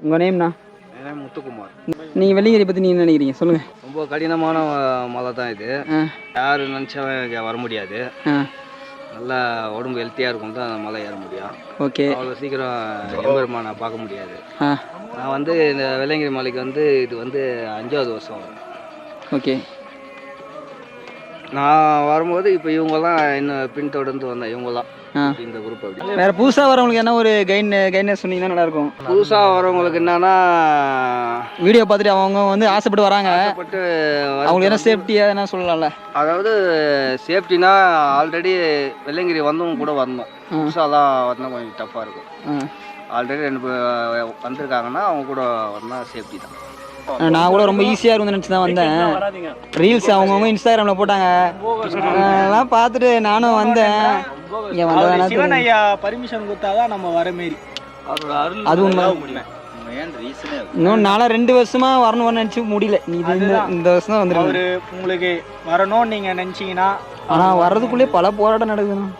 உங்கள் நேம்ண்ணா? முத்துக்குமார். நீங்கள் வெள்ளிங்கிரி பற்றி நீங்கள் நினைக்கிறீங்க சொல்லுங்கள். ரொம்ப கடினமான மலை தான் இது. யார் நினச்சாலும் இங்கே வர முடியாது. நல்லா உடம்பு ஹெல்த்தியாக இருக்கும் தான் மலை ஏற முடியும். ஓகே. அவ்வளோ சீக்கிரம் எம்பெருமானை பார்க்க முடியாது. நான் வந்து இந்த வெள்ளிங்கிரி மலைக்கு வந்து இது வந்து 5வது வருஷம். ஓகே. நான் வரும்போது இப்போ இவங்கெல்லாம் இன்னும் பின்தொடர்ந்து வந்தேன். இவங்கெல்லாம் இந்த குரூப். அப்படி வேறு புதுசாக வரவங்களுக்கு என்ன ஒரு கைட்னஸ் சொன்னீங்கன்னா நல்லாயிருக்கும். புதுசாக வரவங்களுக்கு என்னன்னா வீடியோ பார்த்துட்டு அவங்க வந்து ஆசைப்பட்டு வராங்க. ஆசைப்பட்டு அவங்களுக்கு என்ன சேஃப்டியாக என்ன சொல்லலாம்ல. அதாவது சேஃப்டினா ஆல்ரெடி வெள்ளிங்கிரி வந்தவங்க கூட வரணும். புதுசாலாம் வந்தால் கொஞ்சம் டஃப்பாக இருக்கும். ஆல்ரெடி 2 வந்திருக்காங்கன்னா அவங்க கூட வந்தால் சேஃப்டி தான். நான் கூட ரொம்ப ஈஸியாக இருக்கும்னு நினச்சி தான் வந்தேன். ரீல்ஸ் அவங்கவுங்க இன்ஸ்டாகிராமில் போட்டாங்க. அதெல்லாம் பார்த்துட்டு நானும் வந்தேன். இங்கே வந்தேன். சிவன் ஐயா பர்மிஷன் கொடுத்தாதான் நம்ம வர மாரி. அது உண்மை. இன்னும் நாளா 2 வருஷமா வரணும்னு நினச்சி முடியல. நீ இந்த வருஷம் தான் வந்துருக்கு. அவரு உங்களுக்கு வரணும்னு நீங்கள் நினச்சிங்கன்னா ஆனால் வர்றதுக்குள்ளே பல போராட்டம் நடக்குதுண்ணா.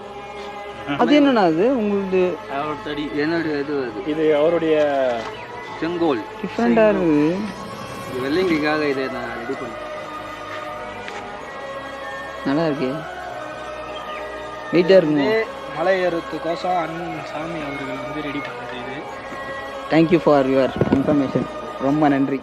அது என்னண்ணா அது உங்களுக்கு? என்னுடைய இது அவருடைய செங்கோல் டிஃப்ரெண்டாக இருக்குது. வெள்ளிங்கிரிக்காக இதை நான் ரெடி பண்ணேன். நல்லா இருக்கு. வெயிட்டாக இருக்குங்க. மலை ஏறுறதுக்கோசம் அண்ணன் சாமி அவர்கள் வந்து ரெடி பண்ணது இது. Thank you for your information. ரொம்ப நன்றி.